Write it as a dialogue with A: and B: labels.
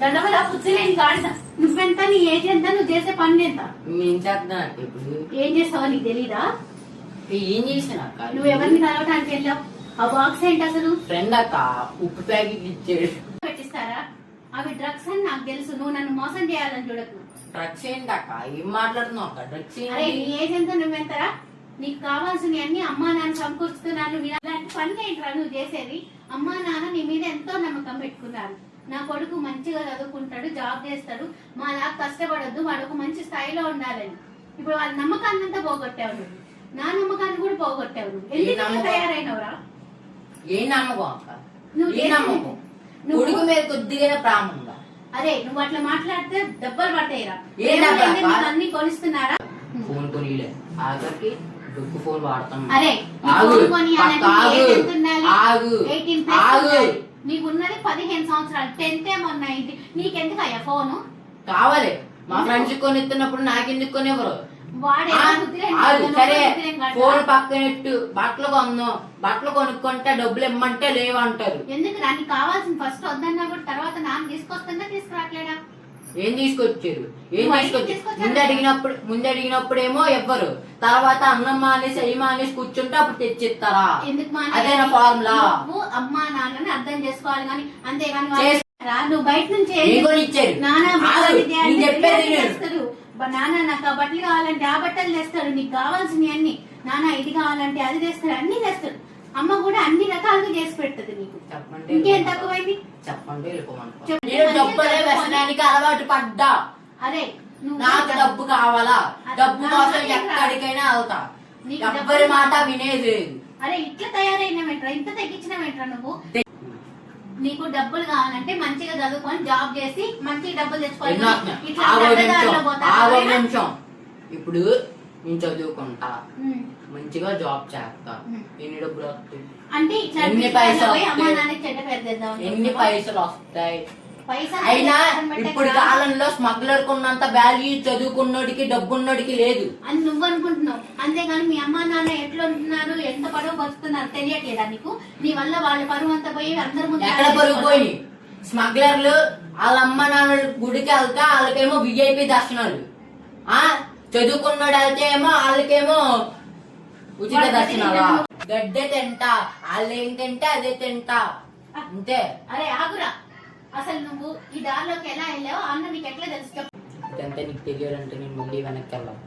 A: దండవల పుచ్చలేని గాడిద. నువ్వెంత, నీ ఏజ్ ఎంత, నువ్వు చేసే పని ఎంత?
B: ఏం చేస్తున్నా ఇప్పుడు?
A: ఏం చేస్తావో నీకు తెలీదా?
B: ఏం చేసిన
A: నువ్వు ఎవరిని కలవటానికి వెళ్ళావు? ఆ బాక్స్ ఏంటి అసలు?
B: ఫ్రెండ్ అక్క ఉప్పు ప్యాకెట్ ఇచ్చాడు.
A: పెట్టిస్తారా? అవి డ్రగ్స్ అని నాకు తెలుసు. నువ్వు నన్ను మోసం చేయాలని చూడకు.
B: డ్రగ్స్ ఏంటి అక్క? ఏం మాట్లాడుతున్నావు అక్క? డ్రగ్స్
A: అరే
B: ఏంటి?
A: నీ ఏజ్ ఎంత, నువ్వెంతరా? నీకు కావాల్సినవి అన్ని అమ్మా నాన్న సమకూర్చుతున్నాను. ఇలాంటి పని ఏంట్రా నువ్వు చేసేది? అమ్మా నాన్న నీ మీద ఎంతో నమ్మకం పెట్టుకున్నారు. నా కొడుకు మంచిగా చదువుకుంటాడు, జాబ్ చేస్తాడు, మా లాగా కష్టపడొద్దు, వాడు ఒక మంచి స్థాయిలో ఉండాలని. ఇప్పుడు వాళ్ళ నమ్మకాన్ని అంతా పోగొట్టావు నువ్వు. నా నమ్మకాన్ని కూడా పోగొట్టావు నువ్వు. ఎందుకు తయారైనవరా?
B: ఏ నమ్మకం అక్క?
A: నువ్వు
B: ఏ నమ్మకం? కొడుకు మీద కొద్దిగా ప్రాణం ఉందా?
A: అరే నువ్వు అట్లా మాట్లాడితే దెబ్బలు పడతాయిరా.
B: ఏ దెబ్బలు?
A: అన్ని కొనిస్తున్నారా?
B: ఫోన్ కొనిలే, ఆఖరికి డొక్కు ఫోన్ వాడుతున్నాం.
A: అరే నీకున్నది 15 సంవత్సరాలు, 10th ఏమన్నా అయింది. నీకెందుకు అయ్యా ఫోను?
B: కావాలి మా ఫ్రెండ్స్ కొనిస్తున్నప్పుడు నాకెందుకు కొనివ్వరు? సరే ఫోన్ పక్కనెట్టు బట్టలు కొందాం, బట్టలు కొనుక్కుంటే డబ్బులు ఇమ్మంటే లేవంటారు.
A: ఎందుకు దానికి కావాల్సింది ఫస్ట్ వద్దన్నప్పుడు తర్వాత నాన్న తీసుకొస్తుందా తీసుకురాట్లేడా?
B: ఏం తీసుకొచ్చారు? ఏం తీసుకొచ్చారు? ముందు అడిగినప్పుడేమో ఇవ్వరు, తర్వాత అన్నం మానేసి అయ్యి మానేసి కూర్చుంటే అప్పుడు తెచ్చిస్తారా?
A: ఎందుకు
B: అదేనా ఫార్ములా?
A: అమ్మా నాన్నని అర్థం చేసుకోవాలి కానీ అంతేగాని నువ్వు బయట నుంచి నాన్న నాకు ఆ బట్టలు కావాలంటే ఆ బట్టలు తెస్తాడు, నీకు కావాల్సినవి అన్ని. నాన్న ఇది కావాలంటే అది తెస్తాడు, అన్ని తెస్తాడు. అమ్మ కూడా అన్ని రకాలుగా చేసి పెడుతుంది నీకు. ఇంకేం తక్కువైంది?
B: చెప్పండి. అలవాటు పడ్డా.
A: అరే
B: నాకు డబ్బు కావాలా? డబ్బు కోసం ఎక్కడికైనా అవుతా. ఎవ్వరి మాట వినేది.
A: అరే ఇట్లా తయారైనవేంట్రా? ఇంత తగ్గించినవేంట్రా నువ్వు? నీకు డబ్బులు కావాలంటే మంచిగా చదువుకొని జాబ్ చేసి మంచిగా డబ్బులు తెచ్చుకోవాలి.
B: ఇప్పుడు నేను చదువుకుంటా, మంచిగా జాబ్ చేస్తా, ఎన్ని డబ్బులు వస్తాయి?
A: అంటే
B: ఎన్ని పైసలు వస్తాయి? అయినా ఇప్పుడు కాలంలో స్మగ్లర్ కున్నంత వాల్యూ చదువుకున్నోడికి డబ్బున్నోడికి లేదు
A: అని నువ్వు అనుకుంటున్నావు. అంతేగాని మీ అమ్మా నాన్న ఎట్లా ఉంటున్నారు, ఎంత పరువు బతుకుతున్నారు తెలియట్లేదా నీకు? నీ వల్ల వాళ్ళ పరువు అంతా పోయి అందరి ముందు
B: ఎక్కడ పరువు పోయి? స్మగ్లర్లు వాళ్ళ అమ్మ నాన్న గుడికి వెళ్తే వాళ్ళకేమో విఐపి దర్శనాలు, చదువుకున్నాడు వెళ్తే ఏమో వాళ్ళకేమో ఉచిత దర్శనాలు. గడ్డే తింటా, వాళ్ళు ఏం తింటే అదే తింటా అంతే.
A: అరే ఆగురా, అసలు నువ్వు ఈ దారిలోకి ఎలా వెళ్ళావో అన్న నీకు ఎట్లా తెలుసు?
B: ఇదంతా నీకు తెలియాలంటే నేను మళ్ళీ వెనక్కి వెళ్ళాలి.